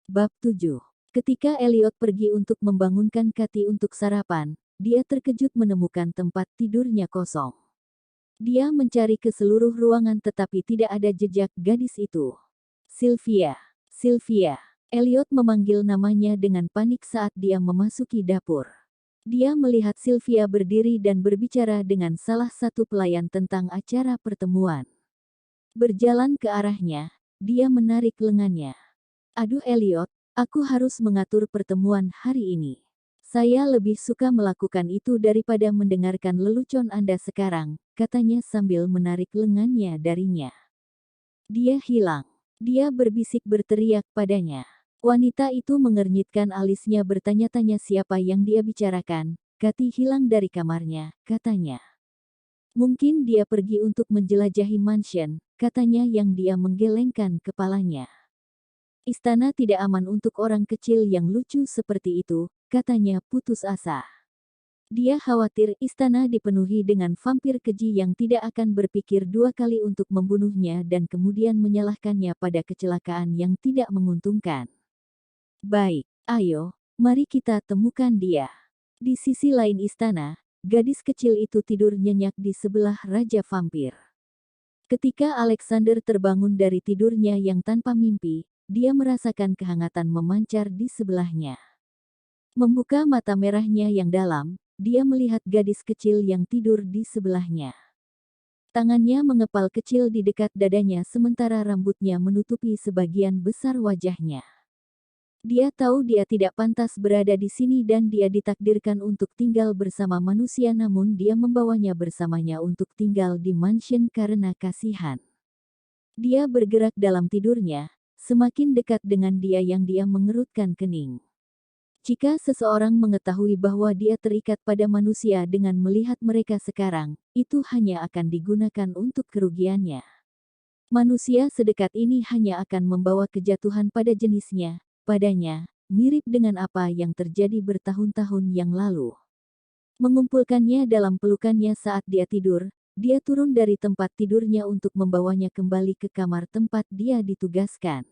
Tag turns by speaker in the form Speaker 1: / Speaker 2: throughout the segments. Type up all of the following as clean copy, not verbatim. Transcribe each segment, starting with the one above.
Speaker 1: Bab 7. Ketika Elliot pergi untuk membangunkan Kathy untuk sarapan, dia terkejut menemukan tempat tidurnya kosong. Dia mencari ke seluruh ruangan tetapi tidak ada jejak gadis itu. Sylvia. Sylvia. Elliot memanggil namanya dengan panik saat dia memasuki dapur. Dia melihat Sylvia berdiri dan berbicara dengan salah satu pelayan tentang acara pertemuan. Berjalan ke arahnya, dia menarik lengannya. Aduh Elliot, aku harus mengatur pertemuan hari ini. Saya lebih suka melakukan itu daripada mendengarkan lelucon Anda sekarang, katanya sambil menarik lengannya darinya. Dia hilang. Dia berbisik berteriak padanya. Wanita itu mengernyitkan alisnya bertanya-tanya siapa yang dia bicarakan. Kathy hilang dari kamarnya, katanya. Mungkin dia pergi untuk menjelajahi mansion, katanya yang dia menggelengkan kepalanya. Istana tidak aman untuk orang kecil yang lucu seperti itu, katanya putus asa. Dia khawatir istana dipenuhi dengan vampir keji yang tidak akan berpikir dua kali untuk membunuhnya dan kemudian menyalahkannya pada kecelakaan yang tidak menguntungkan. Baik, ayo, mari kita temukan dia. Di sisi lain istana, gadis kecil itu tidur nyenyak di sebelah Raja Vampir. Ketika Alexander terbangun dari tidurnya yang tanpa mimpi, dia merasakan kehangatan memancar di sebelahnya. Membuka mata merahnya yang dalam, dia melihat gadis kecil yang tidur di sebelahnya. Tangannya mengepal kecil di dekat dadanya sementara rambutnya menutupi sebagian besar wajahnya. Dia tahu dia tidak pantas berada di sini dan dia ditakdirkan untuk tinggal bersama manusia namun dia membawanya bersamanya untuk tinggal di mansion karena kasihan. Dia bergerak dalam tidurnya, semakin dekat dengan dia yang dia mengerutkan kening. Jika seseorang mengetahui bahwa dia terikat pada manusia dengan melihat mereka sekarang, itu hanya akan digunakan untuk kerugiannya. Manusia sedekat ini hanya akan membawa kejatuhan pada jenisnya, padanya, mirip dengan apa yang terjadi bertahun-tahun yang lalu. Mengumpulkannya dalam pelukannya saat dia tidur, dia turun dari tempat tidurnya untuk membawanya kembali ke kamar tempat dia ditugaskan.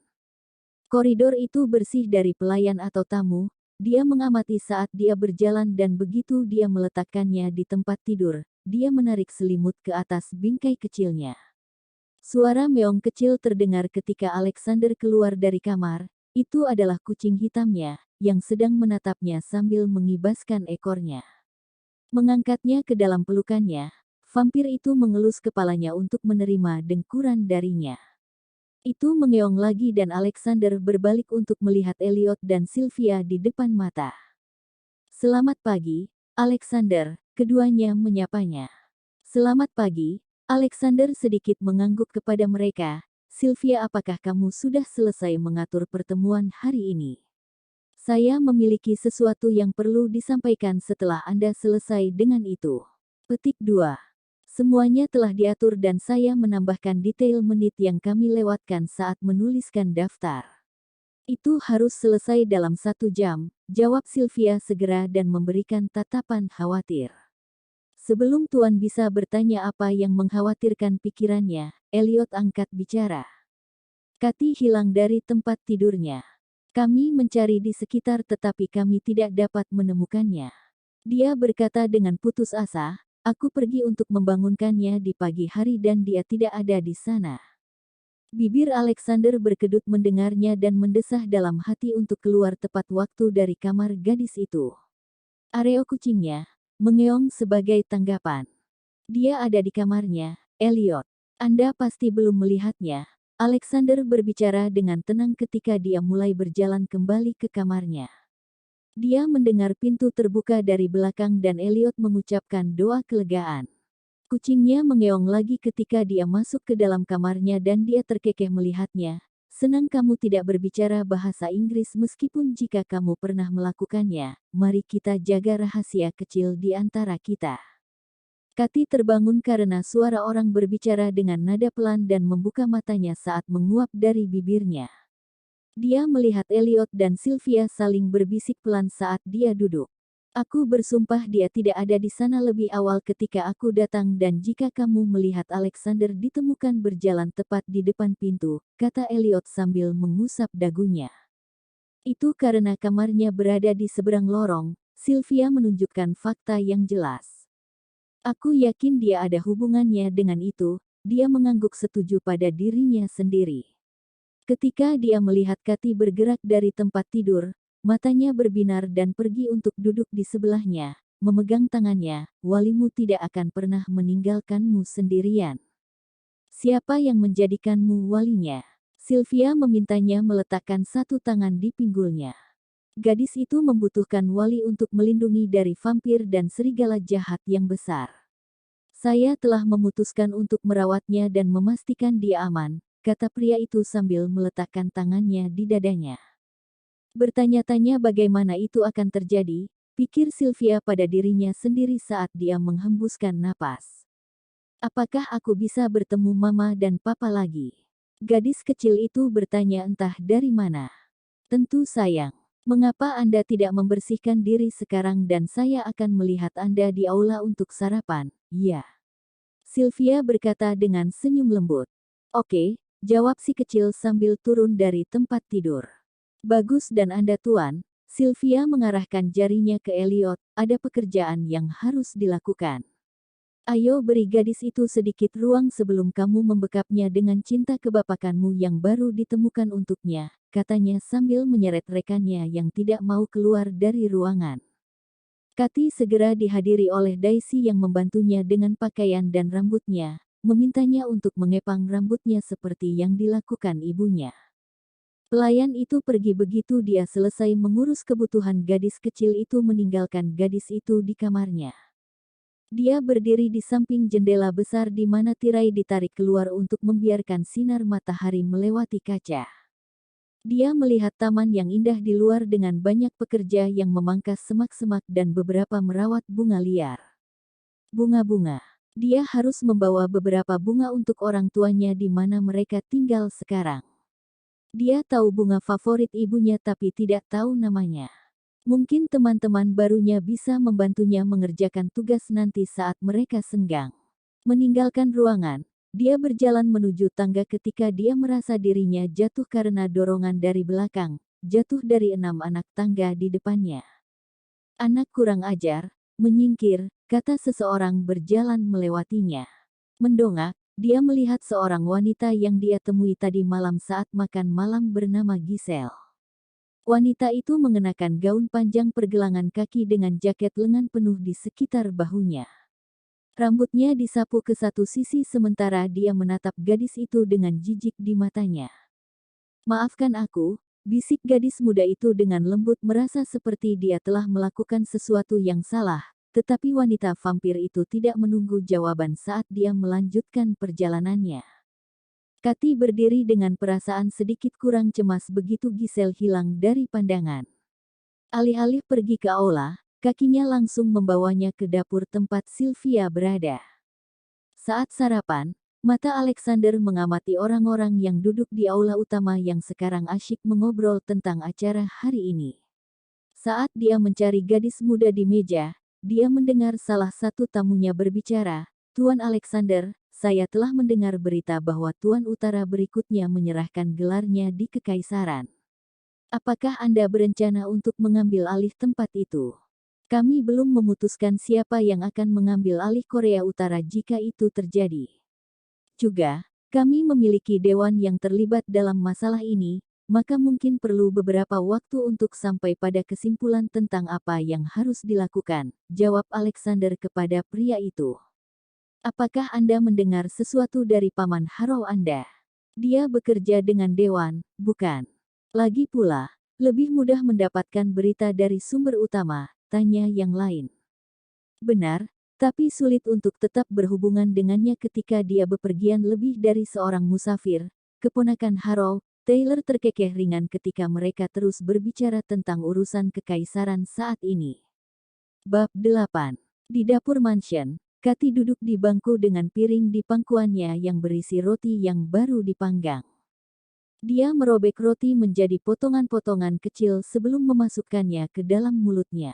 Speaker 1: Koridor itu bersih dari pelayan atau tamu, dia mengamati saat dia berjalan dan begitu dia meletakkannya di tempat tidur, dia menarik selimut ke atas bingkai kecilnya. Suara meong kecil terdengar ketika Alexander keluar dari kamar, itu adalah kucing hitamnya, yang sedang menatapnya sambil mengibaskan ekornya. Mengangkatnya ke dalam pelukannya, vampir itu mengelus kepalanya untuk menerima dengkuran darinya. Itu mengeong lagi dan Alexander berbalik untuk melihat Elliot dan Sylvia di depan mata. Selamat pagi, Alexander, keduanya menyapanya. Selamat pagi, Alexander sedikit mengangguk kepada mereka. Sylvia, apakah kamu sudah selesai mengatur pertemuan hari ini? Saya memiliki sesuatu yang perlu disampaikan setelah Anda selesai dengan itu. Petik 2. Semuanya telah diatur dan saya menambahkan detail menit yang kami lewatkan saat menuliskan daftar. Itu harus selesai dalam 1 jam, jawab Sylvia segera dan memberikan tatapan khawatir. Sebelum Tuan bisa bertanya apa yang mengkhawatirkan pikirannya, Elliot angkat bicara. Kathy hilang dari tempat tidurnya. Kami mencari di sekitar tetapi kami tidak dapat menemukannya. Dia berkata dengan putus asa. Aku pergi untuk membangunkannya di pagi hari dan dia tidak ada di sana. Bibir Alexander berkedut mendengarnya dan mendesah dalam hati untuk keluar tepat waktu dari kamar gadis itu. Areo kucingnya mengeong sebagai tanggapan. Dia ada di kamarnya, Elliot. Anda pasti belum melihatnya. Alexander berbicara dengan tenang ketika dia mulai berjalan kembali ke kamarnya. Dia mendengar pintu terbuka dari belakang dan Elliot mengucapkan doa kelegaan. Kucingnya mengeong lagi ketika dia masuk ke dalam kamarnya dan dia terkekeh melihatnya. Senang kamu tidak berbicara bahasa Inggris meskipun jika kamu pernah melakukannya. Mari kita jaga rahasia kecil di antara kita. Kathy terbangun karena suara orang berbicara dengan nada pelan dan membuka matanya saat menguap dari bibirnya. Dia melihat Elliot dan Sylvia saling berbisik pelan saat dia duduk. Aku bersumpah dia tidak ada di sana lebih awal ketika aku datang dan jika kamu melihat Alexander ditemukan berjalan tepat di depan pintu, kata Elliot sambil mengusap dagunya. Itu karena kamarnya berada di seberang lorong, Sylvia menunjukkan fakta yang jelas. Aku yakin dia ada hubungannya dengan itu, dia mengangguk setuju pada dirinya sendiri. Ketika dia melihat Kathy bergerak dari tempat tidur, matanya berbinar dan pergi untuk duduk di sebelahnya, memegang tangannya, walimu tidak akan pernah meninggalkanmu sendirian. Siapa yang menjadikanmu walinya? Sylvia memintanya meletakkan satu tangan di pinggulnya. Gadis itu membutuhkan wali untuk melindungi dari vampir dan serigala jahat yang besar. Saya telah memutuskan untuk merawatnya dan memastikan dia aman, kata pria itu sambil meletakkan tangannya di dadanya. Bertanya-tanya bagaimana itu akan terjadi, pikir Sylvia pada dirinya sendiri saat dia menghembuskan napas. Apakah aku bisa bertemu mama dan papa lagi? Gadis kecil itu bertanya entah dari mana. Tentu sayang. Mengapa Anda tidak membersihkan diri sekarang dan saya akan melihat Anda di aula untuk sarapan? Ya. Sylvia berkata dengan senyum lembut. Oke, jawab si kecil sambil turun dari tempat tidur. Bagus dan Anda tuan, Sylvia mengarahkan jarinya ke Elliot, ada pekerjaan yang harus dilakukan. Ayo beri gadis itu sedikit ruang sebelum kamu membekapnya dengan cinta kebapakanmu yang baru ditemukan untuknya, katanya sambil menyeret rekannya yang tidak mau keluar dari ruangan. Kathy segera dihadiri oleh Daisy yang membantunya dengan pakaian dan rambutnya, memintanya untuk mengepang rambutnya seperti yang dilakukan ibunya. Pelayan itu pergi begitu dia selesai mengurus kebutuhan gadis kecil itu meninggalkan gadis itu di kamarnya. Dia berdiri di samping jendela besar di mana tirai ditarik keluar untuk membiarkan sinar matahari melewati kaca. Dia melihat taman yang indah di luar dengan banyak pekerja yang memangkas semak-semak dan beberapa merawat bunga liar. Bunga-bunga. Dia harus membawa beberapa bunga untuk orang tuanya di mana mereka tinggal sekarang. Dia tahu bunga favorit ibunya tapi tidak tahu namanya. Mungkin teman-teman barunya bisa membantunya mengerjakan tugas nanti saat mereka senggang. Meninggalkan ruangan, dia berjalan menuju tangga ketika dia merasa dirinya jatuh karena dorongan dari belakang, jatuh dari 6 anak tangga di depannya. Anak kurang ajar, menyingkir, kata seseorang berjalan melewatinya. Mendongak, dia melihat seorang wanita yang dia temui tadi malam saat makan malam bernama Giselle. Wanita itu mengenakan gaun panjang pergelangan kaki dengan jaket lengan penuh di sekitar bahunya. Rambutnya disapu ke satu sisi sementara dia menatap gadis itu dengan jijik di matanya. Maafkan aku, bisik gadis muda itu dengan lembut merasa seperti dia telah melakukan sesuatu yang salah, tetapi wanita vampir itu tidak menunggu jawaban saat dia melanjutkan perjalanannya. Kathy berdiri dengan perasaan sedikit kurang cemas begitu Giselle hilang dari pandangan. Alih-alih pergi ke aula, kakinya langsung membawanya ke dapur tempat Sylvia berada. Saat sarapan, mata Alexander mengamati orang-orang yang duduk di aula utama yang sekarang asyik mengobrol tentang acara hari ini. Saat dia mencari gadis muda di meja, dia mendengar salah satu tamunya berbicara, "Tuan Alexander, saya telah mendengar berita bahwa Tuan Utara berikutnya menyerahkan gelarnya di Kekaisaran. Apakah Anda berencana untuk mengambil alih tempat itu? Kami belum memutuskan siapa yang akan mengambil alih Korea Utara jika itu terjadi. Juga, kami memiliki dewan yang terlibat dalam masalah ini, maka mungkin perlu beberapa waktu untuk sampai pada kesimpulan tentang apa yang harus dilakukan," jawab Alexander kepada pria itu. "Apakah Anda mendengar sesuatu dari Paman Harrow Anda? Dia bekerja dengan dewan, bukan? Lagi pula, lebih mudah mendapatkan berita dari sumber utama," tanya yang lain. "Benar, tapi sulit untuk tetap berhubungan dengannya ketika dia bepergian lebih dari seorang musafir," keponakan Harrow, Taylor terkekeh ringan ketika mereka terus berbicara tentang urusan kekaisaran saat ini. Bab 8. Di dapur mansion, Kathy duduk di bangku dengan piring di pangkuannya yang berisi roti yang baru dipanggang. Dia merobek roti menjadi potongan-potongan kecil sebelum memasukkannya ke dalam mulutnya.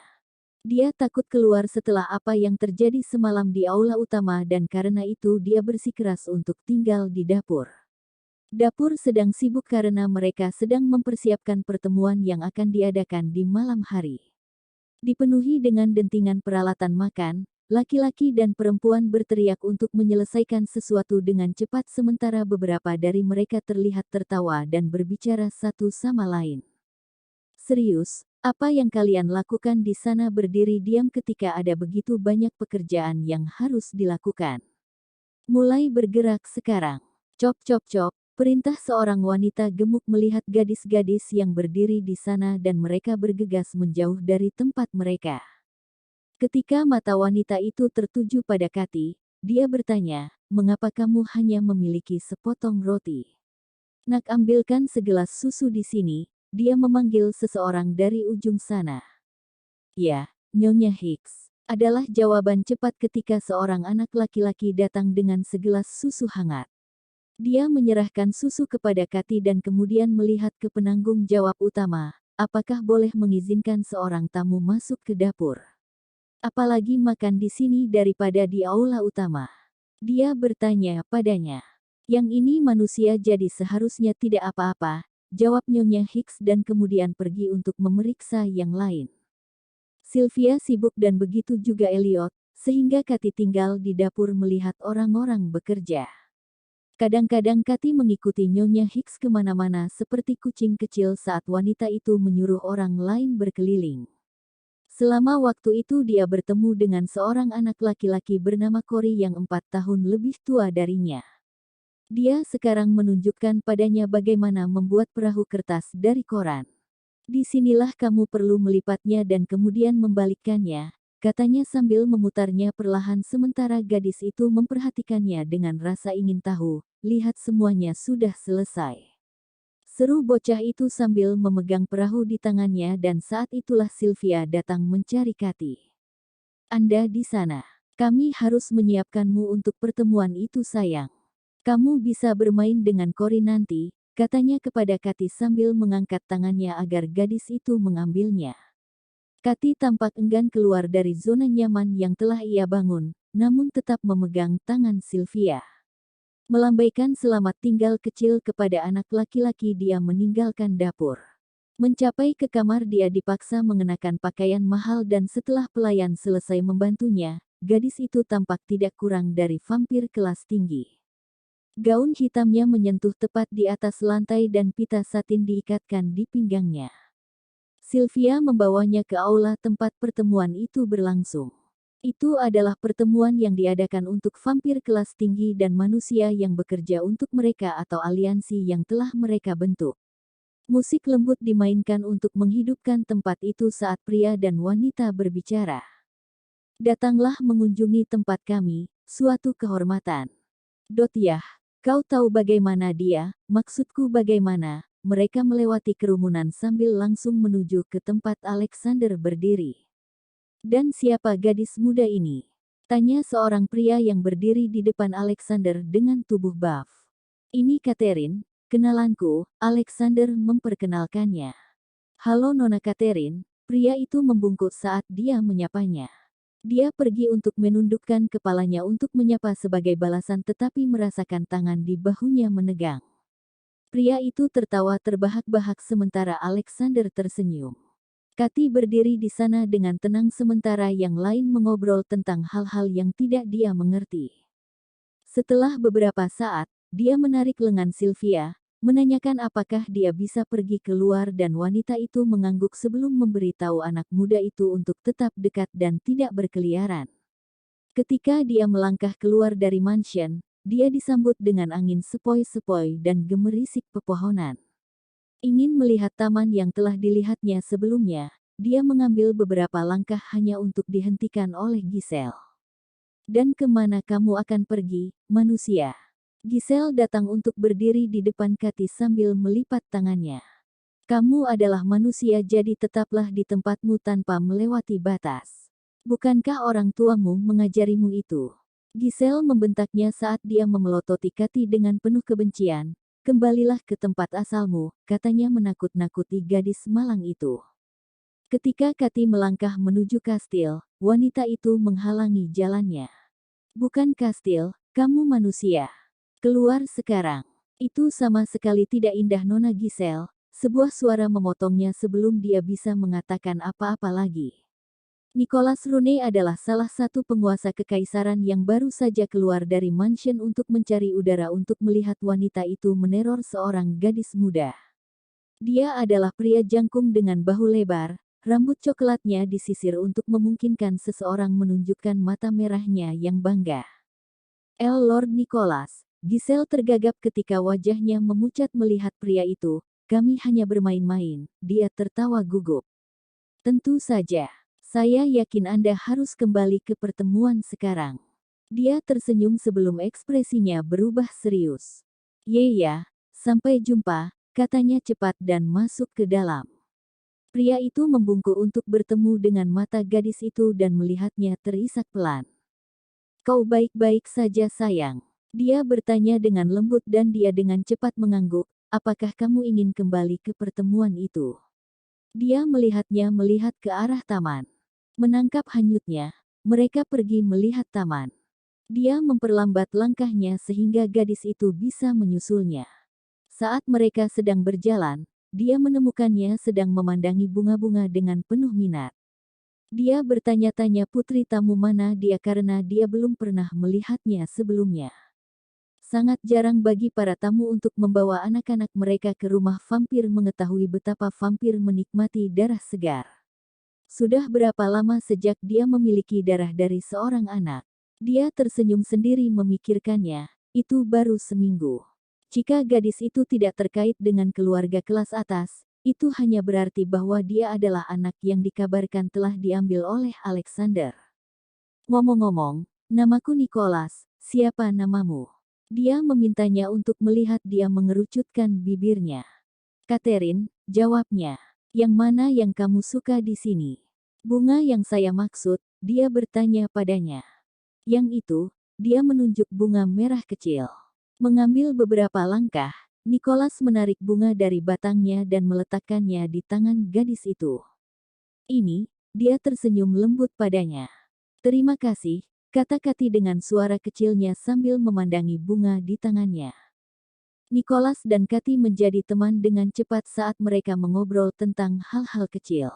Speaker 1: Dia takut keluar setelah apa yang terjadi semalam di aula utama dan karena itu dia bersikeras untuk tinggal di dapur. Dapur sedang sibuk karena mereka sedang mempersiapkan pertemuan yang akan diadakan di malam hari. Dipenuhi dengan dentingan peralatan makan, laki-laki dan perempuan berteriak untuk menyelesaikan sesuatu dengan cepat sementara beberapa dari mereka terlihat tertawa dan berbicara satu sama lain. Serius, apa yang kalian lakukan di sana? Berdiri diam ketika ada begitu banyak pekerjaan yang harus dilakukan. Mulai bergerak sekarang. Cop cop cop, perintah seorang wanita gemuk melihat gadis-gadis yang berdiri di sana dan mereka bergegas menjauh dari tempat mereka. Ketika mata wanita itu tertuju pada Kathy, dia bertanya, "Mengapa kamu hanya memiliki sepotong roti? Nak, ambilkan segelas susu di sini." Dia memanggil seseorang dari ujung sana. "Ya, Nyonya Hicks," adalah jawaban cepat ketika seorang anak laki-laki datang dengan segelas susu hangat. Dia menyerahkan susu kepada Kathy dan kemudian melihat ke penanggung jawab utama, "Apakah boleh mengizinkan seorang tamu masuk ke dapur? Apalagi makan di sini daripada di aula utama?" Dia bertanya padanya. "Yang ini manusia jadi seharusnya tidak apa-apa," jawab Nyonya Hicks dan kemudian pergi untuk memeriksa yang lain. Sylvia sibuk dan begitu juga Elliot, sehingga Kathy tinggal di dapur melihat orang-orang bekerja. Kadang-kadang Kathy mengikuti Nyonya Hicks kemana-mana seperti kucing kecil saat wanita itu menyuruh orang lain berkeliling. Selama waktu itu dia bertemu dengan seorang anak laki-laki bernama Cory yang 4 tahun lebih tua darinya. Dia sekarang menunjukkan padanya bagaimana membuat perahu kertas dari koran. "Disinilah kamu perlu melipatnya dan kemudian membalikkannya," katanya sambil memutarnya perlahan sementara gadis itu memperhatikannya dengan rasa ingin tahu. "Lihat, semuanya sudah selesai," seru bocah itu sambil memegang perahu di tangannya dan saat itulah Sylvia datang mencari Kathy. "Anda di sana. Kami harus menyiapkanmu untuk pertemuan itu, sayang. Kamu bisa bermain dengan Cory nanti," katanya kepada Kathy sambil mengangkat tangannya agar gadis itu mengambilnya. Kathy tampak enggan keluar dari zona nyaman yang telah ia bangun, namun tetap memegang tangan Sylvia. Melambaikan selamat tinggal kecil kepada anak laki-laki, dia meninggalkan dapur. Mencapai ke kamar, dia dipaksa mengenakan pakaian mahal dan setelah pelayan selesai membantunya, gadis itu tampak tidak kurang dari vampir kelas tinggi. Gaun hitamnya menyentuh tepat di atas lantai dan pita satin diikatkan di pinggangnya. Sylvia membawanya ke aula tempat pertemuan itu berlangsung. Itu adalah pertemuan yang diadakan untuk vampir kelas tinggi dan manusia yang bekerja untuk mereka atau aliansi yang telah mereka bentuk. Musik lembut dimainkan untuk menghidupkan tempat itu saat pria dan wanita berbicara. "Datanglah mengunjungi tempat kami, suatu kehormatan. Yah, kau tahu bagaimana dia, maksudku bagaimana?" Mereka melewati kerumunan sambil langsung menuju ke tempat Alexander berdiri. "Dan siapa gadis muda ini?" tanya seorang pria yang berdiri di depan Alexander dengan tubuh buff. "Ini Catherine, kenalanku," Alexander memperkenalkannya. "Halo Nona Catherine," pria itu membungkuk saat dia menyapanya. Dia pergi untuk menundukkan kepalanya untuk menyapa sebagai balasan tetapi merasakan tangan di bahunya menegang. Pria itu tertawa terbahak-bahak sementara Alexander tersenyum. Kathy berdiri di sana dengan tenang sementara yang lain mengobrol tentang hal-hal yang tidak dia mengerti. Setelah beberapa saat, dia menarik lengan Sylvia, menanyakan apakah dia bisa pergi keluar dan wanita itu mengangguk sebelum memberitahu anak muda itu untuk tetap dekat dan tidak berkeliaran. Ketika dia melangkah keluar dari mansion, dia disambut dengan angin sepoi-sepoi dan gemerisik pepohonan. Ingin melihat taman yang telah dilihatnya sebelumnya, dia mengambil beberapa langkah hanya untuk dihentikan oleh Giselle. "Dan kemana kamu akan pergi, manusia?" Giselle datang untuk berdiri di depan Kathy sambil melipat tangannya. "Kamu adalah manusia jadi tetaplah di tempatmu tanpa melewati batas. Bukankah orang tuamu mengajarimu itu?" Giselle membentaknya saat dia memelototi Kathy dengan penuh kebencian. "Kembalilah ke tempat asalmu," katanya menakut-nakuti gadis malang itu. Ketika Kathy melangkah menuju kastil, wanita itu menghalangi jalannya. "Bukan kastil, kamu manusia. Keluar sekarang." Itu sama sekali tidak indah Nona Giselle, sebuah suara memotongnya sebelum dia bisa mengatakan apa-apa lagi. Nicholas Rooney adalah salah satu penguasa kekaisaran yang baru saja keluar dari mansion untuk mencari udara untuk melihat wanita itu meneror seorang gadis muda. Dia adalah pria jangkung dengan bahu lebar, rambut coklatnya disisir untuk memungkinkan seseorang menunjukkan mata merahnya yang bangga. Lord Nicholas, Giselle tergagap ketika wajahnya memucat melihat pria itu. Kami hanya bermain-main, dia tertawa gugup. Tentu saja. Saya yakin Anda harus kembali ke pertemuan sekarang. Dia tersenyum sebelum ekspresinya berubah serius. Ya, sampai jumpa, katanya cepat dan masuk ke dalam. Pria itu membungkuk untuk bertemu dengan mata gadis itu dan melihatnya terisak pelan. Kau baik-baik saja sayang. Dia bertanya dengan lembut dan dia dengan cepat mengangguk. Apakah kamu ingin kembali ke pertemuan itu? Dia melihatnya melihat ke arah taman. Menangkap hanyutnya, mereka pergi melihat taman. Dia memperlambat langkahnya sehingga gadis itu bisa menyusulnya. Saat mereka sedang berjalan, dia menemukannya sedang memandangi bunga-bunga dengan penuh minat. Dia bertanya-tanya putri tamu mana dia karena dia belum pernah melihatnya sebelumnya. Sangat jarang bagi para tamu untuk membawa anak-anak mereka ke rumah vampir mengetahui betapa vampir menikmati darah segar. Sudah berapa lama sejak dia memiliki darah dari seorang anak? Dia tersenyum sendiri memikirkannya, itu baru seminggu. Jika gadis itu tidak terkait dengan keluarga kelas atas, itu hanya berarti bahwa dia adalah anak yang dikabarkan telah diambil oleh Alexander. Ngomong-ngomong, namaku Nicholas, siapa namamu? Dia memintanya untuk melihat dia mengerucutkan bibirnya. Catherine, jawabnya. Yang mana yang kamu suka di sini? Bunga yang saya maksud, dia bertanya padanya. Yang itu, dia menunjuk bunga merah kecil. Mengambil beberapa langkah, Nicholas menarik bunga dari batangnya dan meletakkannya di tangan gadis itu. Ini, dia tersenyum lembut padanya. Terima kasih, kata Kathy dengan suara kecilnya sambil memandangi bunga di tangannya. Nicholas dan Kathy menjadi teman dengan cepat saat mereka mengobrol tentang hal-hal kecil.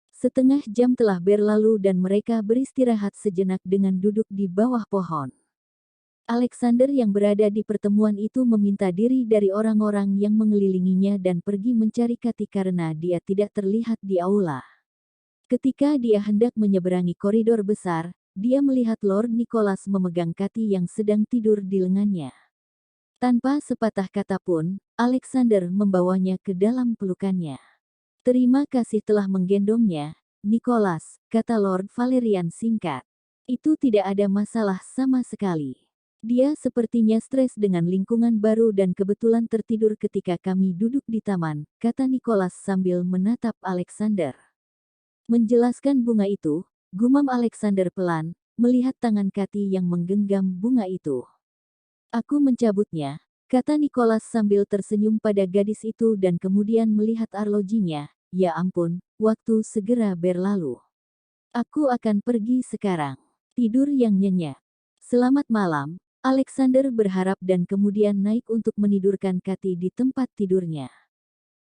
Speaker 1: Setengah jam telah berlalu dan mereka beristirahat sejenak dengan duduk di bawah pohon. Alexander yang berada di pertemuan itu meminta diri dari orang-orang yang mengelilinginya dan pergi mencari Kathy karena dia tidak terlihat di aula. Ketika dia hendak menyeberangi koridor besar, dia melihat Lord Nicholas memegang Kathy yang sedang tidur di lengannya. Tanpa sepatah kata pun, Alexander membawanya ke dalam pelukannya. Terima kasih telah menggendongnya, Nicholas, kata Lord Valerian singkat. Itu tidak ada masalah sama sekali. Dia sepertinya stres dengan lingkungan baru dan kebetulan tertidur ketika kami duduk di taman, kata Nicholas sambil menatap Alexander. Menjelaskan bunga itu, gumam Alexander pelan, melihat tangan Kathy yang menggenggam bunga itu. Aku mencabutnya, kata Nicholas sambil tersenyum pada gadis itu dan kemudian melihat arlojinya. Ya ampun, waktu segera berlalu. Aku akan pergi sekarang. Tidur yang nyenyak. Selamat malam, Alexander berharap dan kemudian naik untuk menidurkan Kathy di tempat tidurnya.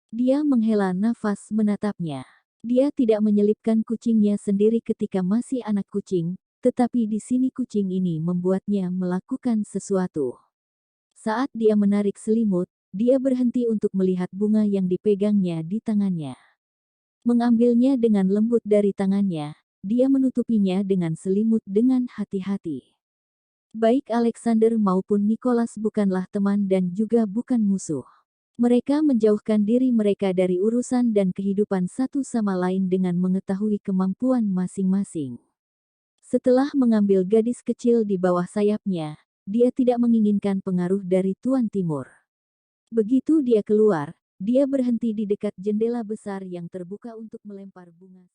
Speaker 1: Dia menghela nafas menatapnya. Dia tidak menyelipkan kucingnya sendiri ketika masih anak kucing, tetapi di sini kucing ini membuatnya melakukan sesuatu. Saat dia menarik selimut, dia berhenti untuk melihat bunga yang dipegangnya di tangannya. Mengambilnya dengan lembut dari tangannya, dia menutupinya dengan selimut dengan hati-hati. Baik Alexander maupun Nicholas bukanlah teman dan juga bukan musuh. Mereka menjauhkan diri mereka dari urusan dan kehidupan satu sama lain dengan mengetahui kemampuan masing-masing. Setelah mengambil gadis kecil di bawah sayapnya, dia tidak menginginkan pengaruh dari Tuan Timur. Begitu dia keluar, dia berhenti di dekat jendela besar yang terbuka untuk melempar bunga.